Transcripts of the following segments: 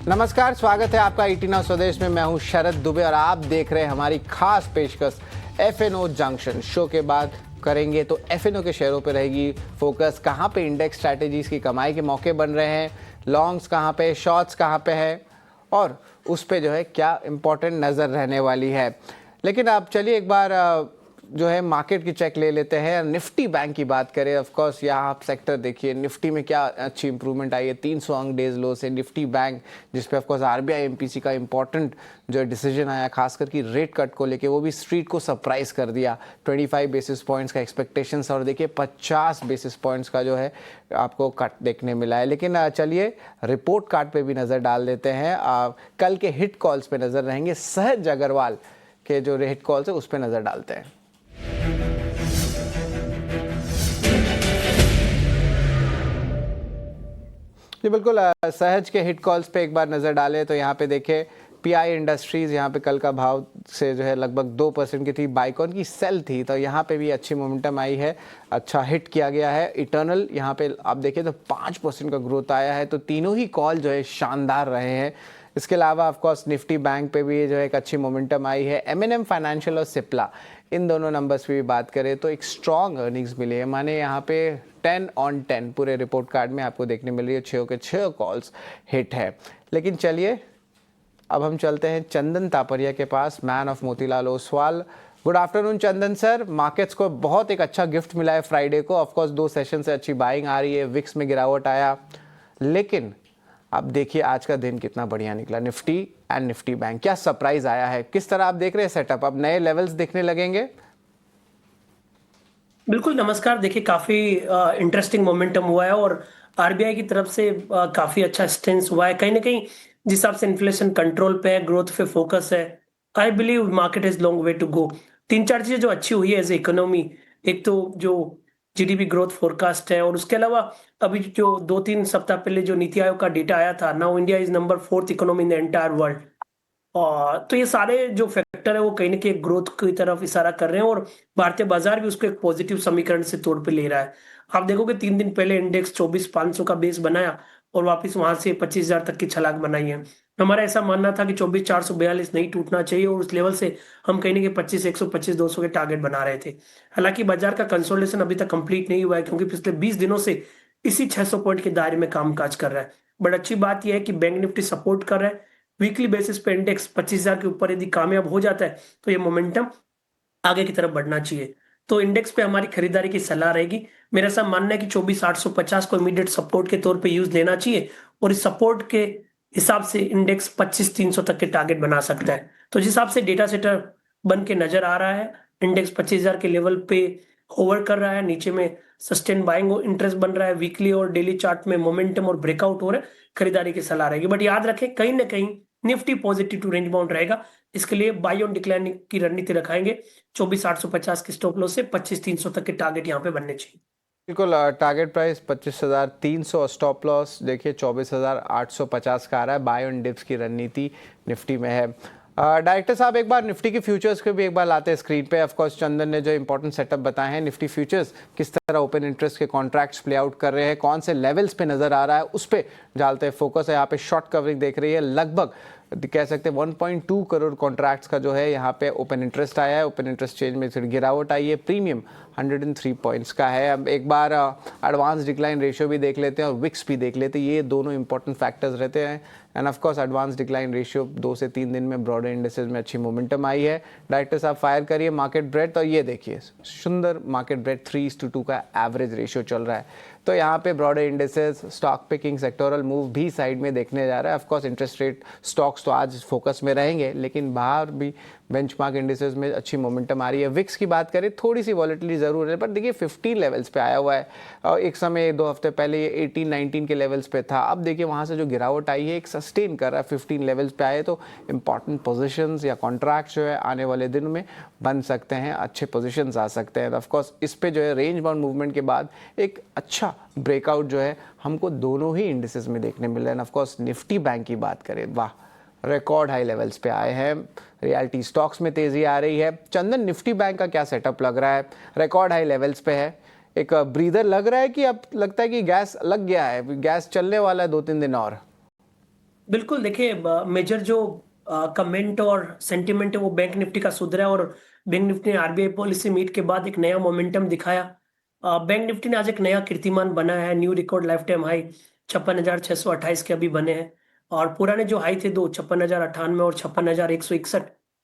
नमस्कार, स्वागत है आपका ईटी नाउ स्वदेश में। मैं हूं शरद दुबे और आप देख रहे हैं हमारी खास पेशकश एफएनओ जंक्शन। शो के बाद करेंगे तो एफएनओ के शेयरों पे रहेगी फोकस। कहां पे इंडेक्स स्ट्रैटेजीज की कमाई के मौके बन रहे हैं, लॉन्ग्स कहां पे, शॉर्ट्स कहां पे है और उस पे जो है क्या इंपॉर्टेंट नज़र रहने वाली है। लेकिन आप चलिए एक बार जो है मार्केट की चेक ले लेते हैं। निफ्टी बैंक की बात करें, ऑफ कोर्स यहाँ आप सेक्टर देखिए, निफ्टी में क्या अच्छी इंप्रूवमेंट आई है 300 अंक डेज लो से। निफ्टी बैंक जिस पे ऑफ कोर्स आरबीआई एमपीसी का इंपॉर्टेंट जो डिसीजन आया खासकर कि रेट कट को लेके, वो भी स्ट्रीट को सरप्राइज कर दिया। 25 बेसिस पॉइंट्स का एक्सपेक्टेशंस और देखिए 50 बेसिस पॉइंट्स का जो है आपको कट देखने मिला है। लेकिन चलिए रिपोर्ट कार्ड पे भी नज़र डाल देते हैं। कल के हिट कॉल्स पे नज़र रहेंगे। सहज अग्रवाल के जो हिट कॉल्स है उस पर नज़र डालते हैं। जी बिल्कुल, सहज के हिट कॉल्स पे एक बार नज़र डालें तो यहाँ पे देखें पीआई इंडस्ट्रीज़ यहाँ पे कल का भाव से जो है लगभग 2% की थी, बाइकॉन की सेल थी, तो यहाँ पे भी अच्छी मोमेंटम आई है, अच्छा हिट किया गया है। इटर्नल यहाँ पे आप देखें तो 5% का ग्रोथ आया है, तो तीनों ही कॉल जो है शानदार रहे हैं। इसके अलावा ऑफकोर्स निफ्टी बैंक पे भी जो है एक अच्छी मोमेंटम आई है। एमएनएम फाइनेंशियल और सिप्ला, इन दोनों नंबर्स पे भी बात करें तो एक स्ट्रॉन्ग अर्निंग्स मिली है। माने यहाँ पे 10 on 10 पूरे रिपोर्ट कार्ड में आपको देखने मिल रही है। 6 के 6 कॉल्स हिट है। लेकिन चलिए अब हम चलते हैं चंदन तापरिया के पास, man of Motilal Oswal. Good afternoon Chandan sir. Markets को बहुत एक अच्छा गिफ्ट मिला है फ्राइडे को। ऑफकोर्स 2 सेशन से अच्छी बाइंग आ रही है, विक्स में गिरावट आया, लेकिन अब देखिए आज का दिन कितना बढ़िया निकला। निफ्टी एंड निफ्टी बैंक, क्या सरप्राइज आया है, किस तरह आप देख रहे हैं सेटअप? अब नए लेवल्स देखने लगेंगे? बिल्कुल, नमस्कार। देखिए, काफ़ी इंटरेस्टिंग मोमेंटम हुआ है और आरबीआई की तरफ से काफ़ी अच्छा स्टेंस हुआ है। कहीं न कहीं जिस हिसाब से इन्फ्लेशन कंट्रोल पे है, ग्रोथ पे फोकस है, I believe market is long way to go. 3-4 चीज़ें जो अच्छी हुई है एज़ ए इकोनॉमी, एक तो जो जीडीपी ग्रोथ फोरकास्ट है और उसके अलावा अभी जो 2-3 सप्ताह पहले जो नीति आयोग का डेटा आया था, now India is number 4th economy in the entire world. तो ये सारे जो फैक्टर है वो कहीं न कहीं ग्रोथ की तरफ इशारा कर रहे हैं और भारतीय बाजार भी उसको एक पॉजिटिव समीकरण से तौर पे ले रहा है। आप देखोगे 3 दिन पहले इंडेक्स 24,500 का बेस बनाया और वापस वहाँ से 25,000 तक की छलांग बनाई है। हमारा ऐसा मानना था कि 24,442 नहीं टूटना चाहिए और उस लेवल से हम कहीं न कहीं 25,100, 25,200 के टारगेट बना रहे थे। हालाँकि बाजार का कंसोलिडेशन अभी तक कंप्लीट नहीं हुआ है क्योंकि पिछले 20 दिनों से इसी 600 पॉइंट के दायरे में कामकाज कर रहा है। बट अच्छी बात ये है कि बैंक निफ्टी सपोर्ट कर रहा है। वीकली बेसिस पे इंडेक्स 25,000 के ऊपर यदि कामयाब हो जाता है तो ये मोमेंटम आगे की तरफ बढ़ना चाहिए। तो इंडेक्स पे हमारी खरीदारी की सलाह रहेगी। मेरा ऐसा मानना है कि 24,850 को इमीडिएट सपोर्ट के तौर पे यूज लेना चाहिए और इस सपोर्ट के हिसाब से इंडेक्स 25,300 तक के टारगेट बना सकता है। तो जिस हिसाब से डेटा सेटर बन के नजर आ रहा है, इंडेक्स 25,000 के लेवल पे होवर कर रहा है, नीचे में सस्टेन बाइंग इंटरेस्ट बन रहा है, वीकली और डेली चार्ट में मोमेंटम और ब्रेकआउट हो रहा है, खरीदारी की सलाह रहेगी। बट याद रखें, कहीं ना कहीं Nifty positive to range bound रहेगा। इसके लिए बाई ऑन डिक्लाइन की रणनीति रखाएंगे। 24,850 के स्टॉप लॉस से 25,300 तक के टारगेट यहाँ पे बनने चाहिए। बिल्कुल, टारगेट प्राइस 25,300, स्टॉप लॉस देखिए 24,850 का आ रहा है। बाय ऑन डिप्स की रणनीति निफ्टी में है। डायरेक्टर साहब, एक बार निफ्टी के फ्यूचर्स को भी एक बार लाते हैं स्क्रीन पे। ऑफ कोर्स चंदन ने जो इंपॉर्टेंट सेटअप बताए हैं, निफ्टी फ्यूचर्स किस तरह ओपन इंटरेस्ट के कॉन्ट्रैक्ट्स प्ले आउट कर रहे हैं, कौन से लेवल्स पे नजर आ रहा है, उस पर डालते हैं फोकस है। यहाँ पे शॉर्ट कवरिंग देख रही है, लगभग कह सकते हैं 1.2 करोड़ कॉन्ट्रैक्ट्स का जो है यहाँ पे ओपन इंटरेस्ट आया है। ओपन इंटरेस्ट चेंज में थोड़ी गिरावट आई है, प्रीमियम 103 पॉइंट्स का है। अब एक बार एडवांस डिक्लाइन रेशियो भी देख लेते हैं और विक्स भी देख लेते हैं, ये दोनों इंपॉर्टेंट फैक्टर्स रहते हैं। End of course advance decline ratio 2 से 3 दिन में ब्रॉडर इंडेसेस में अच्छी मोमेंटम आई है। डायरेक्टर साहब फायर करिए मार्केट ब्रेड, और ये देखिए सुंदर मार्केट ब्रेड 3:2 का एवरेज रेशियो चल रहा है। तो यहाँ पे broader indices, stock picking, sectoral move भी साइड में देखने जा रहा है। Of course interest rate stocks तो आज फोकस में रहेंगे, लेकिन बाहर भी बेंचमार्क इंडिसेस में अच्छी मोमेंटम आ रही है। विक्स की बात करें, थोड़ी सी वॉलेटिलिटी जरूर है, पर देखिए 15 लेवल्स पे आया हुआ है और एक समय 2 हफ्ते पहले ये 18-19 के लेवल्स पे था। अब देखिए वहाँ से जो गिरावट आई है एक सस्टेन कर रहा है, 15 लेवल्स पे आए, तो इंपॉर्टेंट पोजीशंस या कॉन्ट्रैक्ट जो है आने वाले दिनों में बन सकते हैं, अच्छे पोजीशंस आ सकते हैं। ऑफकोर्स इस पे जो है रेंज बाउंड मूवमेंट के बाद एक अच्छा ब्रेकआउट जो है हमको दोनों ही इंडिसेस में देखने मिल रहे हैं। ऑफकोर्स निफ्टी बैंक की बात करें, वाह, रिकॉर्ड हाई लेवल्स पे आए हैं। रियलिटी स्टॉक्स में तेजी आ रही है। चंदन, निफ्टी बैंक का क्या सेटअप लग रहा है? रिकॉर्ड हाई लेवल्स पे है, एक ब्रीदर लग रहा है कि अब लगता है कि गैस लग गया है, गैस चलने वाला है 2-3 दिन और? बिल्कुल देखिए, मेजर जो कमेंट और सेंटिमेंट है वो बैंक निफ्टी का सुधरा है, और बैंक निफ्टी ने आरबीआई पॉलिसी मीट के बाद एक नया मोमेंटम दिखाया। बैंक निफ्टी ने आज एक नया कीर्तिमान बनाया है, new record life time high 56,628 के अभी बने हैं, और पुराने जो हाई थे दो 56,098 और 56,161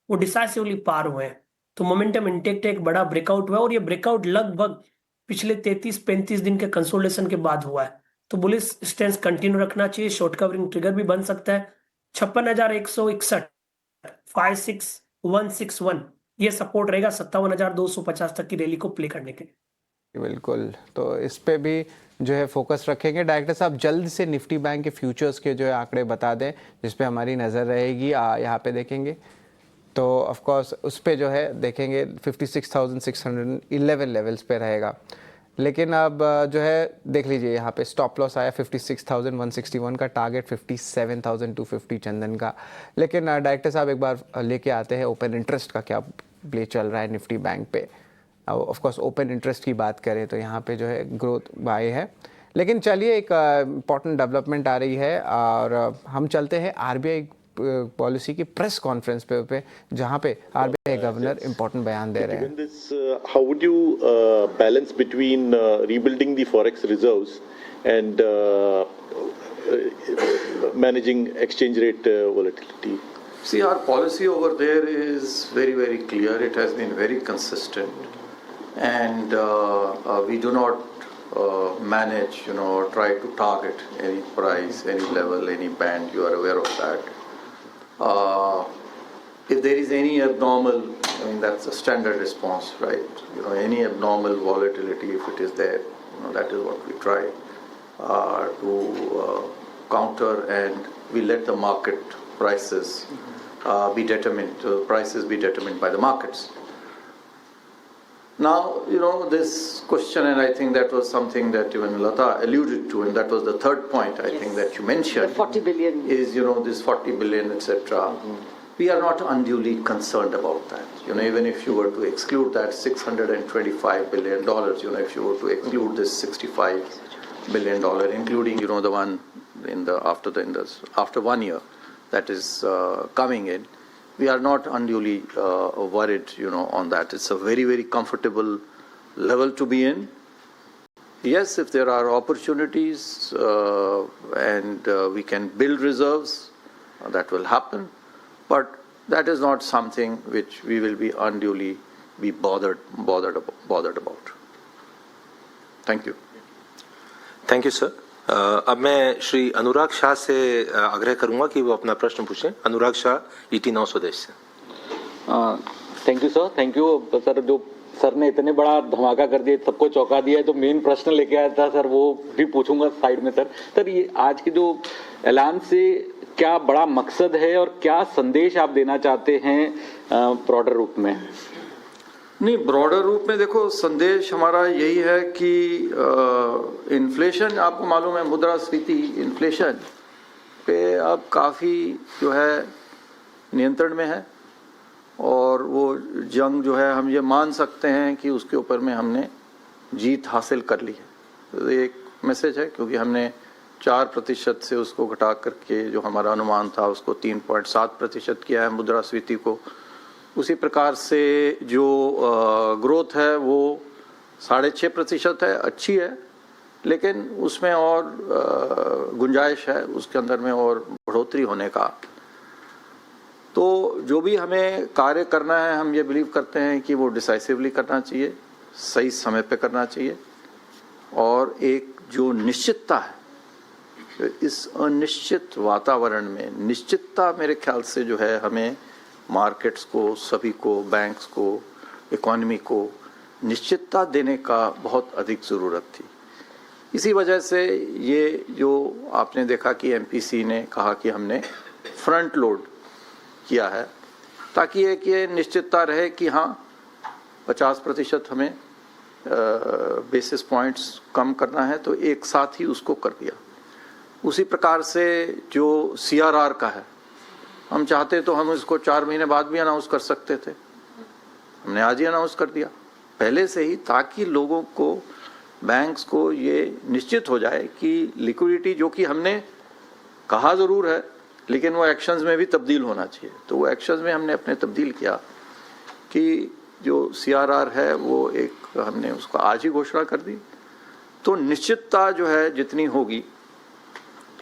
वो डिसाइसिवली पार हुए हैं। तो मोमेंटम इंटेक्ट एक बड़ा ब्रेकआउट हुआ है, और ये ब्रेकआउट लगभग पिछले 33-35 दिन के कंसोलिडेशन के बाद हुआ है। तो बुलिश स्टेंस कंटिन्यू रखना चाहिए, शॉर्ट कवरिंग ट्रिगर भी बन सकता है 56,161, 56,161 ये सपोर्ट रहेगा 57,250 तक की रैली को प्ले करने के लिए। बिल्कुल, तो इस पे भी जो है फोकस रखेंगे। डायरेक्टर साहब जल्द से निफ्टी बैंक के फ्यूचर्स के जो है आंकड़े बता दें जिस पे हमारी नज़र रहेगी। यहाँ पे देखेंगे तो ऑफ कोर्स उस पे जो है देखेंगे 56,611 लेवल्स पे रहेगा, लेकिन अब जो है देख लीजिए यहाँ पे स्टॉप लॉस आया 56,161 का, टारगेट 57,250 चंदन का। लेकिन डायरेक्टर साहब एक बार लेके आते हैं ओपन इंटरेस्ट का क्या प्ले चल रहा है निफ्टी बैंक पे। ऑफ कोर्स ओपन इंटरेस्ट की बात करें तो यहाँ पे जो है ग्रोथ बाय है, लेकिन चलिए एक इम्पॉर्टेंट डेवलपमेंट आ रही है और हम चलते हैं आरबीआई पॉलिसी की प्रेस कॉन्फ्रेंस पे जहाँ पे आरबीआई गवर्नर इम्पोर्टेंट बयान दे रहे हैं। Given this, how would you balance between rebuilding the forex reserves and managing exchange rate volatility? See, our policy over there is very, very clear. It has been very consistent, and we do not manage, or try to target any price, any level, any band. You are aware of that. If there is any abnormal, that's a standard response, right? Any abnormal volatility, if it is there, that is what we try to counter, and we let the market prices be determined, prices be determined by the markets. Now, this question, and I think that was something that even Lata alluded to, and that was the third point I think that you mentioned. The 40 billion. Is, this 40 billion, etc. We are not unduly concerned about that. Even if you were to exclude that $625 billion, if you were to exclude this $65 billion, including, the one after 1 year that is coming in, we are not unduly worried, on that. It's a very, very comfortable level to be in. Yes, if there are opportunities and we can build reserves, that will happen. But that is not something which we will be unduly bothered about. Thank you. Thank you sir. अब मैं श्री अनुराग शाह से आग्रह करूंगा कि वो अपना प्रश्न पूछें। अनुराग शाह, ET 9 स्वदेश से। Thank you sir, thank you sir. जो सर ने इतने बड़ा धमाका कर दिया, सबको चौंका दिया है, जो मेन प्रश्न लेके आया था सर वो भी पूछूंगा साइड में। सर ये आज के जो ऐलान से क्या बड़ा मकसद है और क्या संदेश आप देना चाहते हैं ब्रॉडर रूप में? नहीं, ब्रॉडर रूप में देखो, संदेश हमारा यही है कि इन्फ्लेशन, आपको मालूम है मुद्रास्फीति इन्फ्लेशन पे अब काफ़ी जो है नियंत्रण में है, और वो जंग जो है हम ये मान सकते हैं कि उसके ऊपर में हमने जीत हासिल कर ली है। तो एक मैसेज है, क्योंकि हमने 4% से उसको घटा करके जो हमारा अनुमान था उसको 3.7% किया है मुद्रास्फीति को। उसी प्रकार से जो ग्रोथ है वो 6.5% है, अच्छी है, लेकिन उसमें और गुंजाइश है उसके अंदर में और बढ़ोतरी होने का। तो जो भी हमें कार्य करना है, हम ये बिलीव करते हैं कि वो डिसाइसिवली करना चाहिए, सही समय पे करना चाहिए, और एक जो निश्चितता है, इस अनिश्चित वातावरण में निश्चितता मेरे ख्याल से जो है हमें मार्केट्स को, सभी को, बैंक्स को, इकोनॉमी को निश्चितता देने का बहुत अधिक ज़रूरत थी। इसी वजह से ये जो आपने देखा कि एमपीसी ने कहा कि हमने फ्रंट लोड किया है, ताकि एक ये निश्चितता रहे कि हाँ 50% हमें बेसिस पॉइंट्स कम करना है, तो एक साथ ही उसको कर दिया। उसी प्रकार से जो CRR का है, हम चाहते तो हम इसको 4 महीने बाद भी अनाउंस कर सकते थे, हमने आज ही अनाउंस कर दिया पहले से ही, ताकि लोगों को, बैंक्स को ये निश्चित हो जाए कि लिक्विडिटी, जो कि हमने कहा ज़रूर है लेकिन वो एक्शंस में भी तब्दील होना चाहिए। तो वो एक्शंस में हमने अपने तब्दील किया कि जो CRR है वो एक हमने उसको आज ही घोषणा कर दी। तो निश्चितता जो है जितनी होगी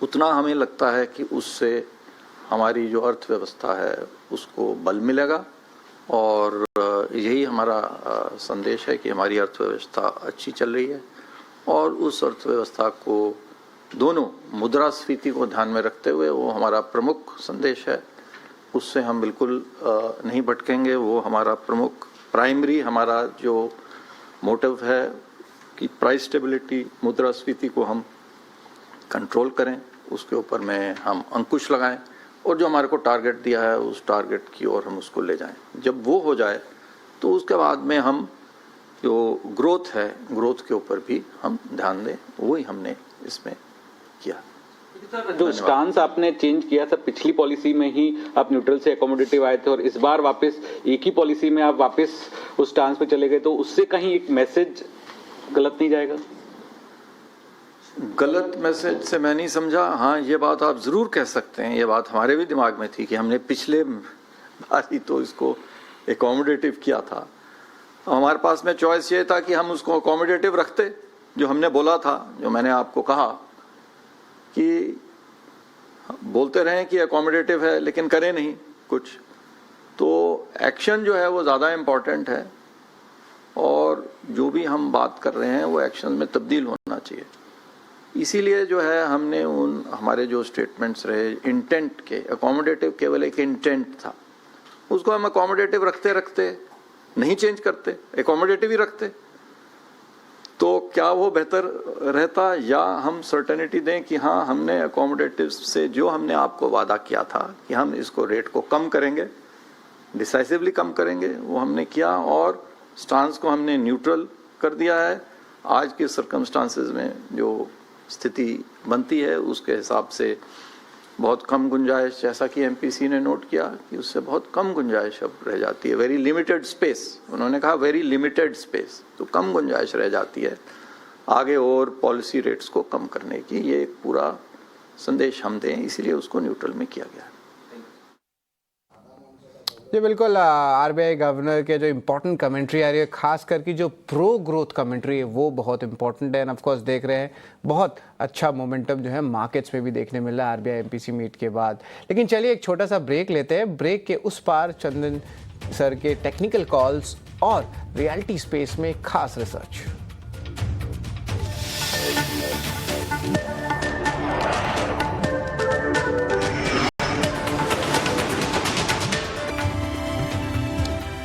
उतना हमें लगता है कि उससे हमारी जो अर्थव्यवस्था है उसको बल मिलेगा, और यही हमारा संदेश है कि हमारी अर्थव्यवस्था अच्छी चल रही है, और उस अर्थव्यवस्था को दोनों मुद्रास्फीति को ध्यान में रखते हुए वो हमारा प्रमुख संदेश है, उससे हम बिल्कुल नहीं भटकेंगे। वो हमारा प्रमुख प्राइमरी हमारा जो मोटिव है कि प्राइस स्टेबिलिटी, मुद्रास्फीति को हम कंट्रोल करें, उसके ऊपर में हम अंकुश लगाएं, और जो हमारे को टारगेट दिया है उस टारगेट की ओर हम उसको ले जाएं। जब वो हो जाए तो उसके बाद में हम जो ग्रोथ है, ग्रोथ के ऊपर भी हम ध्यान दें, वही हमने इसमें किया। जो स्टांस आपने चेंज किया था, पिछली पॉलिसी में ही आप न्यूट्रल से अकोमोडेटिव आए थे और इस बार वापस एक ही पॉलिसी में आप वापस उस स्टांस पे चले गए, तो उससे कहीं एक मैसेज गलत नहीं जाएगा? गलत मैसेज से मैं नहीं समझा। हाँ, ये बात आप ज़रूर कह सकते हैं, ये बात हमारे भी दिमाग में थी कि हमने पिछले बार ही तो इसको एकोमोडेटिव किया था। हमारे पास में चॉइस ये था कि हम उसको अकोमोडेटिव रखते, जो हमने बोला था, जो मैंने आपको कहा कि बोलते रहें कि अकोमोडेटिव है लेकिन करें नहीं कुछ, तो एक्शन जो है वो ज़्यादा इम्पोर्टेंट है, और जो भी हम बात कर रहे हैं वो एक्शन में तब्दील होना चाहिए। इसीलिए जो है हमने उन हमारे जो स्टेटमेंट्स रहे इंटेंट के, अकोमोडेटिव केवल एक इंटेंट था, उसको हम अकोमोडेटिव रखते रखते नहीं चेंज करते, अकोमोडेटिव ही रखते, तो क्या वो बेहतर रहता, या हम सर्टेनिटी दें कि हाँ हमने अकोमोडेटिव से जो हमने आपको वादा किया था कि हम इसको रेट को कम करेंगे, डिसाइसिवली कम करेंगे, वो हमने किया, और स्टांस को हमने न्यूट्रल कर दिया है। आज के सर्कमस्टांसेस में जो स्थिति बनती है उसके हिसाब से बहुत कम गुंजाइश, जैसा कि MPC ने नोट किया कि उससे बहुत कम गुंजाइश अब रह जाती है, वेरी लिमिटेड स्पेस, उन्होंने कहा वेरी लिमिटेड स्पेस, तो कम गुंजाइश रह जाती है आगे और पॉलिसी रेट्स को कम करने की। ये एक पूरा संदेश हम दें, इसीलिए उसको न्यूट्रल में किया गया है। जी बिल्कुल, RBI गवर्नर के जो इम्पोर्टेंट कमेंट्री आ रही है, खास करके जो प्रो ग्रोथ कमेंट्री है वो बहुत इंपॉर्टेंट है। एंड ऑफ कोर्स देख रहे हैं बहुत अच्छा मोमेंटम जो है मार्केट्स में भी देखने मिल रहा है RBI MPC मीट के बाद। लेकिन चलिए एक छोटा सा ब्रेक लेते हैं। ब्रेक के उस पार चंदन सर के टेक्निकल कॉल्स और रियलिटी स्पेस में खास रिसर्च।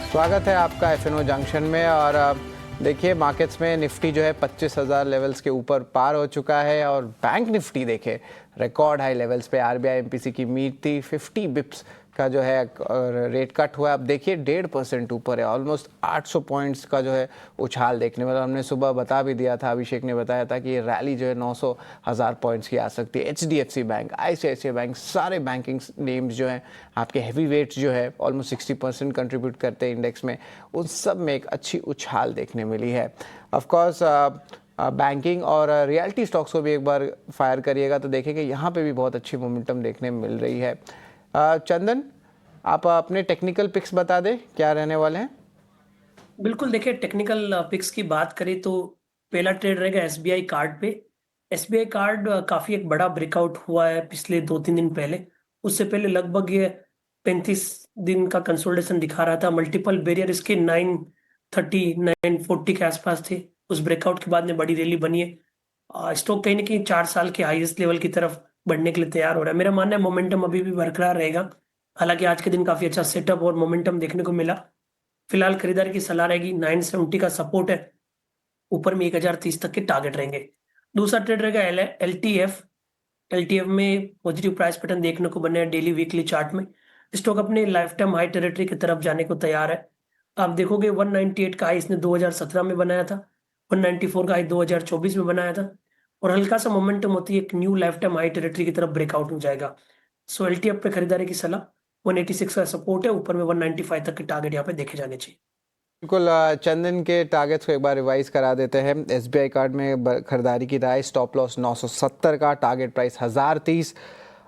स्वागत है आपका FNO जंक्शन में। और देखिए मार्केट्स में निफ्टी जो है 25,000 लेवल्स के ऊपर पार हो चुका है, और बैंक निफ्टी देखे रिकॉर्ड हाई लेवल्स पे। RBI MPC की मीट थी, 50 बिप्स का जो है रेट कट हुआ है। अब देखिए 1.5% ऊपर है, ऑलमोस्ट 800 पॉइंट्स का जो है उछाल देखने वाला। हमने सुबह बता भी दिया था, अभिषेक ने बताया था कि ये रैली जो है 900,000 पॉइंट्स की आ सकती है। HDFC बैंक, ICICI बैंक, सारे बैंकिंग नेम्स जो हैं आपके हैवी वेट्स जो है ऑलमोस्ट 60% कंट्रीब्यूट करते हैं इंडेक्स में, उन सब में एक अच्छी उछाल देखने मिली है। ऑफकोर्स बैंकिंग और रियलिटी स्टॉक्स को भी एक बार फायर करिएगा तो देखेंगे यहाँ पे भी बहुत अच्छी मोमेंटम देखने मिल रही है। चंदन, आप अपने टेक्निकल पिक्स बता दें क्या रहने वाले हैं। बिल्कुल, देखिए टेक्निकल पिक्स की बात करें तो पहला ट्रेड रहेगा SBI कार्ड पे। SBI कार्ड काफी एक बड़ा ब्रेकआउट हुआ है पिछले 2-3 दिन पहले। उससे पहले लगभग ये 35 दिन का कंसोलिडेशन दिखा रहा था। मल्टीपल बैरियर इसके 930, 940 के आसपास थे। उस ब्रेकआउट के बाद में बड़ी रैली बनी है। स्टॉक कहीं ना कहीं 4 साल के हाईएस्ट लेवल की तरफ बढ़ने के लिए तैयार हो रहा है। मेरा मानना है मोमेंटम अभी भी बरकरार रहेगा। हालांकि आज के दिन काफी अच्छा सेटअप और मोमेंटम देखने को मिला। फिलहाल खरीदारी की सलाह रहेगी। 970 का सपोर्ट है, ऊपर में 1030 तक के टारगेट रहेंगे। दूसरा ट्रेड रहेगा LTF में पॉजिटिव प्राइस पैटर्न देखने को बने डेली वीकली चार्ट में। स्टॉक अपने लाइफ टाइम हाई टेरिटरी की तरफ जाने को तैयार है। आप देखोगे 198 का हाई इसने 2017 में बनाया था, 194 का हाई 2024 में बनाया था, और हल्का सा मोमेंटम होती है एक new life time high territory की तरफ ब्रेकआउट हो जाएगा। सो LTF पे खरीदारी की सलाह। 186 का सपोर्ट है, ऊपर में 195 तक के टारगेट यहाँ पे देखे जाने चाहिए। बिल्कुल, चंदन के टारगेट्स को एक बार रिवाइज करा देते हैं। SBI कार्ड में खरीदारी की राय, स्टॉप लॉस 970 का, टारगेट प्राइस 1030।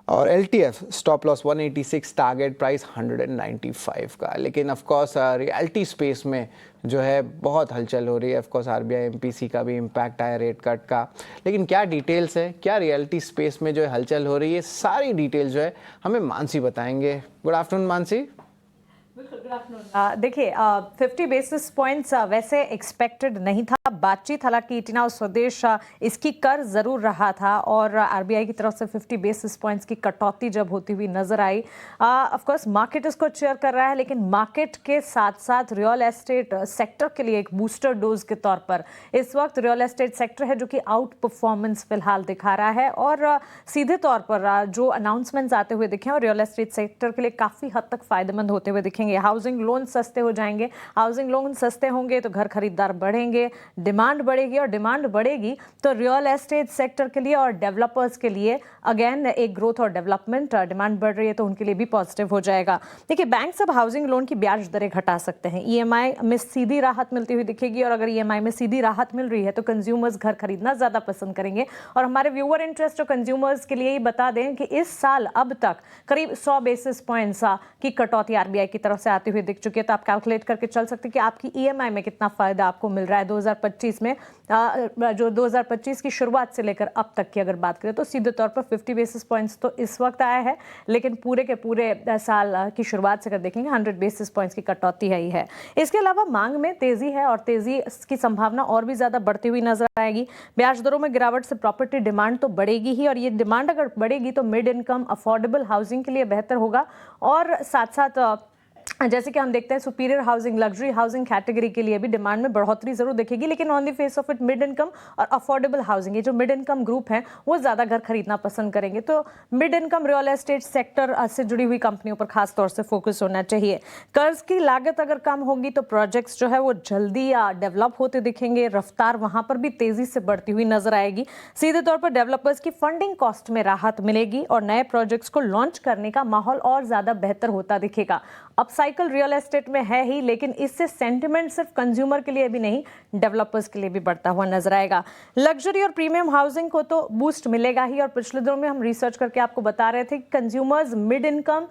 और LTF stop loss 186, target price 195 का। लेकिन ऑफ कोर्स रियल्टी स्पेस में जो है बहुत हलचल हो रही है। ऑफ कोर्स RBI MPC का भी इम्पैक्ट आया रेट कट का। लेकिन क्या डिटेल्स है, क्या रियल्टी स्पेस में जो है हलचल हो रही है, सारी डिटेल जो है हमें मानसी बताएंगे। Good afternoon Mansi. देखिए 50 बेसिस पॉइंट्स वैसे एक्सपेक्टेड नहीं था। बातचीत हालांकि इटिना स्वदेश इसकी कर जरूर रहा था और RBI की तरफ से 50 बेसिस पॉइंट्स की कटौती जब होती हुई नजर आई। ऑफ कोर्स मार्केट इसको चेयर कर रहा है, लेकिन मार्केट के साथ साथ रियल एस्टेट सेक्टर के लिए एक बूस्टर डोज के तौर पर इस वक्त रियल एस्टेट सेक्टर है जो कि आउट परफॉर्मेंस फिलहाल दिखा रहा है। और सीधे तौर पर जो अनाउंसमेंट्स आते हुए दिखे और रियल एस्टेट सेक्टर के लिए काफी हद तक फायदेमंद होते हुए दिखेंगे। हाउसिंग लोन सस्ते हो जाएंगे, हाउसिंग लोन सस्ते होंगे तो घर खरीदार बढ़ेंगे, डिमांड बढ़ेगी और डिमांड बढ़ेगी तो रियल एस्टेट सेक्टर के लिए और डेवलपर्स के लिए अगेन एक ग्रोथ और डेवलपमेंट। डिमांड बढ़ रही है तो उनके लिए भी पॉजिटिव हो जाएगा। देखिए बैंक्स अब हाउसिंग लोन की ब्याज दरें घटा सकते हैं। EMI में सीधी राहत मिलती हुई दिखेगी और अगर EMI में सीधी राहत मिल रही है तो कंज्यूमर्स घर खरीदना ज्यादा पसंद करेंगे। और हमारे व्यूअर इंटरेस्ट और कंज्यूमर्स के लिए ही बता दें कि इस साल अब तक करीब 100 बेसिस पॉइंट्स की कटौती RBI की तरफ से आती हुई दिख चुकी है। तो आप कैलकुलेट करके चल सकते हैं कि आपकी EMI में कितना फायदा आपको मिल रहा है 2025 में। जो 2025 की शुरुआत से लेकर अब तक की अगर बात करें तो सीधे तौर पर 50 बेसिस पॉइंट्स तो इस वक्त आया है, लेकिन पूरे के पूरे साल की शुरुआत से अगर देखेंगे 100 बेसिस पॉइंट्स की कटौती है ही है। इसके अलावा मांग में तेजी है और तेजी की संभावना और भी ज्यादा बढ़ती हुई नजर आएगी। ब्याज दरों में गिरावट से प्रॉपर्टी डिमांड तो बढ़ेगी ही और ये डिमांड अगर बढ़ेगी तो मिड इनकम अफोर्डेबल हाउसिंग के लिए बेहतर होगा। और साथ साथ जैसे कि हम देखते हैं superior housing, luxury housing category के लिए भी डिमांड में बढ़ोतरी जरूर दिखेगी, लेकिन on the face of it mid income और अफोर्डेबल हाउसिंग, ये जो मिड इनकम ग्रुप है वो ज्यादा घर खरीदना पसंद करेंगे। तो mid income real estate sector से जुड़ी हुई कंपनियों पर खास तौर से फोकस होना चाहिए। कर्ज की लागत अगर कम होगी तो प्रोजेक्ट्स जो है वो जल्दी डेवलप होते दिखेंगे, रफ्तार वहां पर भी तेजी से बढ़ती हुई नजर आएगी। सीधे तौर पर डेवलपर्स की फंडिंग कॉस्ट में राहत मिलेगी और नए प्रोजेक्ट्स को लॉन्च करने का माहौल और ज्यादा बेहतर होता दिखेगा। अपसाइकिल रियल एस्टेट में है ही, लेकिन इससे सेंटिमेंट सिर्फ कंज्यूमर के लिए भी नहीं डेवलपर्स के लिए भी बढ़ता हुआ नजर आएगा। लग्जरी और प्रीमियम हाउसिंग को तो बूस्ट मिलेगा ही और पिछले दिनों में हम रिसर्च करके आपको बता रहे थे कि consumers mid income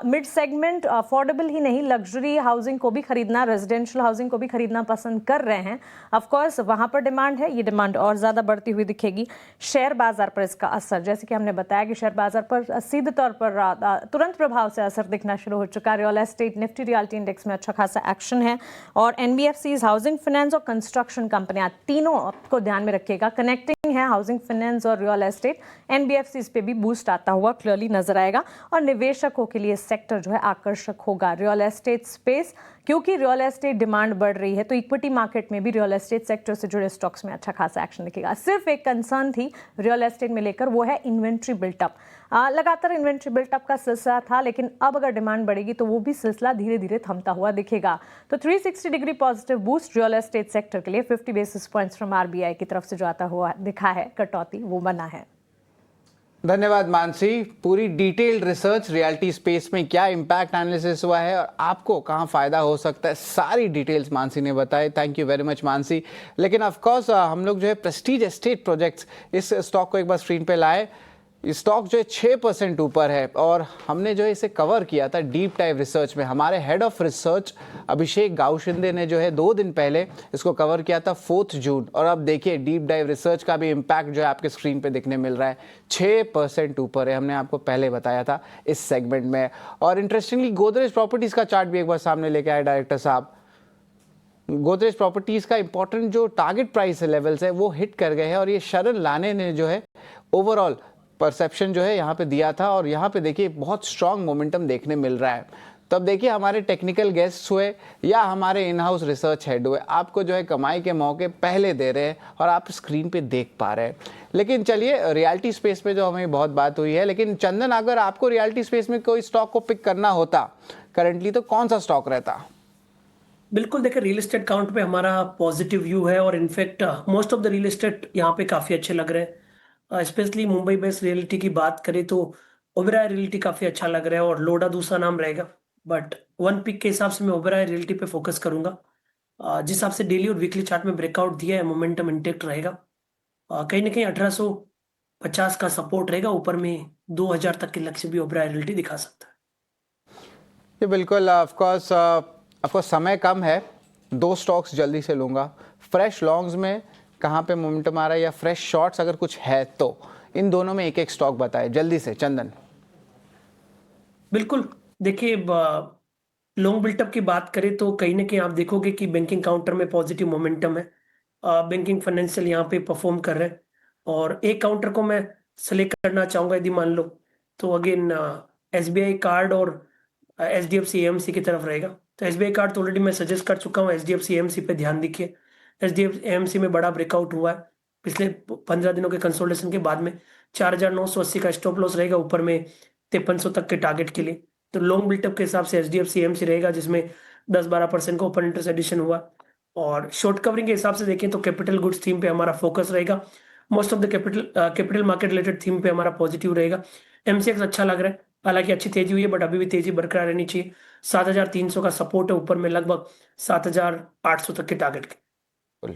mid segment affordable ही नहीं लग्जरी हाउसिंग को भी खरीदना, रेजिडेंशियल हाउसिंग को भी खरीदना पसंद कर रहे हैं। ऑफ कोर्स वहां पर डिमांड है, ये डिमांड और ज्यादा बढ़ती हुई दिखेगी। शेयर बाजार पर इसका असर, जैसे कि हमने बताया कि शेयर बाजार पर सीधे तौर पर तुरंत प्रभाव से असर दिखना शुरू हो चुका। Real estate Nifty realty index में अच्छा खासा एक्शन है और NBFCs, हाउसिंग फाइनेंस और कंस्ट्रक्शन कंपनियां तीनों को ध्यान में रखिएगा। कनेक्टिंग है हाउसिंग फाइनेंस और रियल एस्टेट, NBFCs पे भी बूस्ट आता हुआ क्लियरली नजर आएगा और निवेशकों के लिए सेक्टर जो है आकर्षक होगा। रियल एस्टेट स्पेस, क्योंकि रियल एस्टेट डिमांड बढ़ रही है तो इक्विटी मार्केट में भी रियल एस्टेट सेक्टर से जुड़े स्टॉक्स में अच्छा खासा एक्शन दिखेगा। सिर्फ एक कंसर्न थी रियल एस्टेट में लेकर, वो है इन्वेंट्री बिल्टअप। लगातार इन्वेंट्री बिल्टअप का सिलसिला था, लेकिन अब अगर डिमांड बढ़ेगी तो वो भी सिलसिला धीरे धीरे थमता हुआ दिखेगा। तो 360 degree positive boost real estate sector के लिए 50 बेसिस पॉइंट्स फ्रॉम RBI की तरफ से जो आता हुआ दिखा है कटौती, वो बना है। धन्यवाद मानसी। पूरी डिटेल्ड रिसर्च रियल्टी स्पेस में क्या इम्पैक्ट एनालिसिस हुआ है और आपको कहां फायदा हो सकता है, सारी डिटेल्स मानसी ने बताई। Thank you very much Mansi. लेकिन ऑफ कोर्स हम लोग जो है प्रेस्टीज एस्टेट प्रोजेक्ट्स, इस स्टॉक को एक बार स्क्रीन पे लाए। स्टॉक जो है 6% ऊपर है और हमने जो है इसे कवर किया था डीप डाइव रिसर्च में। हमारे हेड ऑफ रिसर्च अभिषेक गाउशिंदे ने जो है 2 दिन पहले इसको कवर किया था 4 जून। और अब देखिए डीप डाइव रिसर्च का भी इम्पैक्ट जो है आपके स्क्रीन पे दिखने मिल रहा है। 6% ऊपर है, हमने आपको पहले बताया था इस सेगमेंट में। और इंटरेस्टिंगली गोदरेज प्रॉपर्टीज का चार्ट भी एक बार सामने लेके आए डायरेक्टर साहब। गोदरेज प्रॉपर्टीज का इंपॉर्टेंट जो टारगेट प्राइस लेवल्स है वो हिट कर गए हैं और ये शरण लाने ने जो है ओवरऑल परसेप्शन जो है यहाँ पे दिया था और यहाँ पे देखिए बहुत स्ट्रांग मोमेंटम देखने मिल रहा है। तब देखिए हमारे टेक्निकल गेस्ट्स हुए या हमारे इन हाउस रिसर्च हेड हुए, आपको जो है कमाई के मौके पहले दे रहे हैं और आप स्क्रीन पे देख पा रहे हैं। लेकिन चलिए रियल्टी स्पेस में जो हमें बहुत बात हुई है, लेकिन चंदन अगर आपको रियल्टी स्पेस में कोई स्टॉक को पिक करना होता करंटली तो कौन सा स्टॉक रहता? बिल्कुल, देखिए रियल एस्टेट काउंट पे हमारा पॉजिटिव व्यू है और in fact most of the real estate यहाँ पे काफी अच्छे लग रहे हैं। स्पेशली मुंबई बेस्ड रियलिटी की बात करें तो ओबेरॉय रियलिटी काफी अच्छा लग रहा है और लोडा दूसरा नाम रहेगा, बट वन पिक के हिसाब से मैं ओबेरॉय रियलिटी पे फोकस करूंगा। जिस हिसाब से डेली और वीकली चार्ट में ब्रेकआउट दिया है, मोमेंटम इंटेक्ट रहेगा। कहीं ना कहीं 1850 का सपोर्ट रहेगा, ऊपर में 2000 तक के लक्ष्य भी ओबेरॉय रियल्टी दिखा सकता है। ये बिल्कुल ऑफ कोर्स समय कम है, 2 स्टॉक्स जल्दी से लूँगा। फ्रेश लॉन्ग्स में कहाँ पे मोमेंटम आ रहा है या फ्रेश शॉर्ट्स अगर कुछ है तो इन दोनों में एक एक स्टॉक बताएं जल्दी से चंदन। बिल्कुल, देखिए लॉन्ग बिल्टअप की बात करें तो कहीं न कहीं आप देखोगे कि बैंकिंग काउंटर में पॉजिटिव मोमेंटम है। बैंकिंग फाइनेंशियल यहाँ पे परफॉर्म कर रहे हैं और एक काउंटर को मैं सेलेक्ट करना चाहूँगा यदि मान लो तो अगेन एसबीआई कार्ड और एचडीएफसी एएमसी की तरफ रहेगा। तो एसबीआई कार्ड तो ऑलरेडी मैं सजेस्ट कर चुका हूँ, एचडीएफसी एएमसी पे ध्यान दीजिए। एचडीएफसी एएमसी में बड़ा ब्रेकआउट हुआ है पिछले 15 दिनों के कंसोलिडेशन के बाद में। 4980 का स्टॉप लॉस रहेगा, ऊपर में 5300 तक के टारगेट के लिए। तो लॉन्ग बिल्टअप के हिसाब से एचडीएफसी एएमसी रहेगा जिसमें 10-12% का ओपन इंटरेस्ट एडिशन हुआ। और शॉर्ट कवरिंग के हिसाब से देखें तो कैपिटल गुड्स थीम पे हमारा फोकस रहेगा। Most of the capital market related theme पे हमारा पॉजिटिव रहेगा। एमसीएक्स अच्छा लग रहा है, हालांकि अच्छी तेजी हुई है बट अभी भी तेजी बरकरार रहनी चाहिए। 7300 का सपोर्ट है, ऊपर में लगभग 7800 तक के टारगेट के।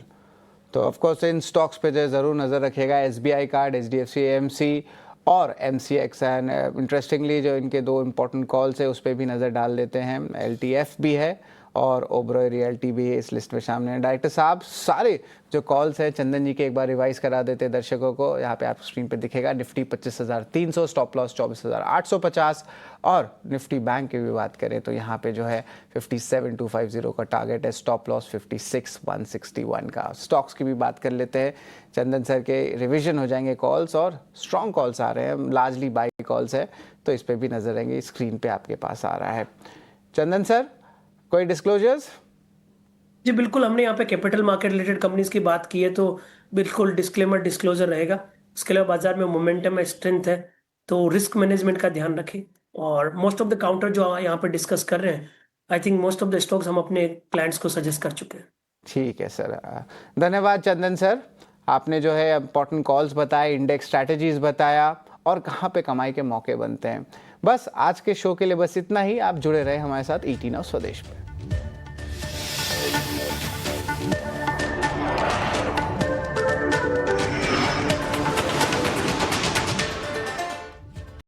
तो ऑफ कोर्स इन स्टॉक्स पे जो ज़रूर नज़र रखिएगा, एसबीआई कार्ड, एचडीएफसी एएमसी और एमसीएक्स। एंड इंटरेस्टिंगली जो इनके 2 इंपॉर्टेंट कॉल्स है उस पर भी नज़र डाल देते हैं। एलटीएफ भी है और ओबेरॉय रियल्टी भी इस लिस्ट में सामने है। डायरेक्टर साहब सारे जो कॉल्स है चंदन जी के एक बार रिवाइज करा देते हैं दर्शकों को। यहाँ पे आप स्क्रीन पे दिखेगा निफ्टी 25,300, स्टॉप लॉस 24,850 और निफ्टी बैंक की भी बात करें तो यहाँ पे जो है 57,250 का टारगेट है, स्टॉप लॉस 56,161 का। स्टॉक्स की भी बात कर लेते हैं, चंदन सर के रिविजन हो जाएंगे कॉल्स और स्ट्रॉन्ग कॉल्स आ रहे हैं, लार्जली बाई कॉल्स है तो इस पर भी नजर रहेंगे। स्क्रीन पे आपके पास आ रहा है चंदन सर, कोई डिस्क्लोजर्स? जी बिल्कुल, हमने यहाँ पे कैपिटल मार्केट रिलेटेड कंपनीज की बात की है तो बिल्कुल डिस्क्लेमर डिस्क्लोजर रहेगा। इसके अलावा बाजार में मोमेंटम है, स्ट्रेंथ है, तो रिस्क मैनेजमेंट का ध्यान रखें। और मोस्ट ऑफ द काउंटर जो यहाँ पे डिस्कस कर रहे हैं, I think most of the stocks हम अपने क्लाइंट्स को सजेस्ट कर चुके हैं। ठीक है सर, धन्यवाद चंदन सर। आपने जो है इंपॉर्टेंट कॉल्स बताए, इंडेक्स स्ट्रैटेजीज बताया और कहाँ पे कमाई के मौके बनते हैं। बस आज के शो के लिए बस इतना ही। आप जुड़े रहे हमारे साथ ET Now स्वदेश पे।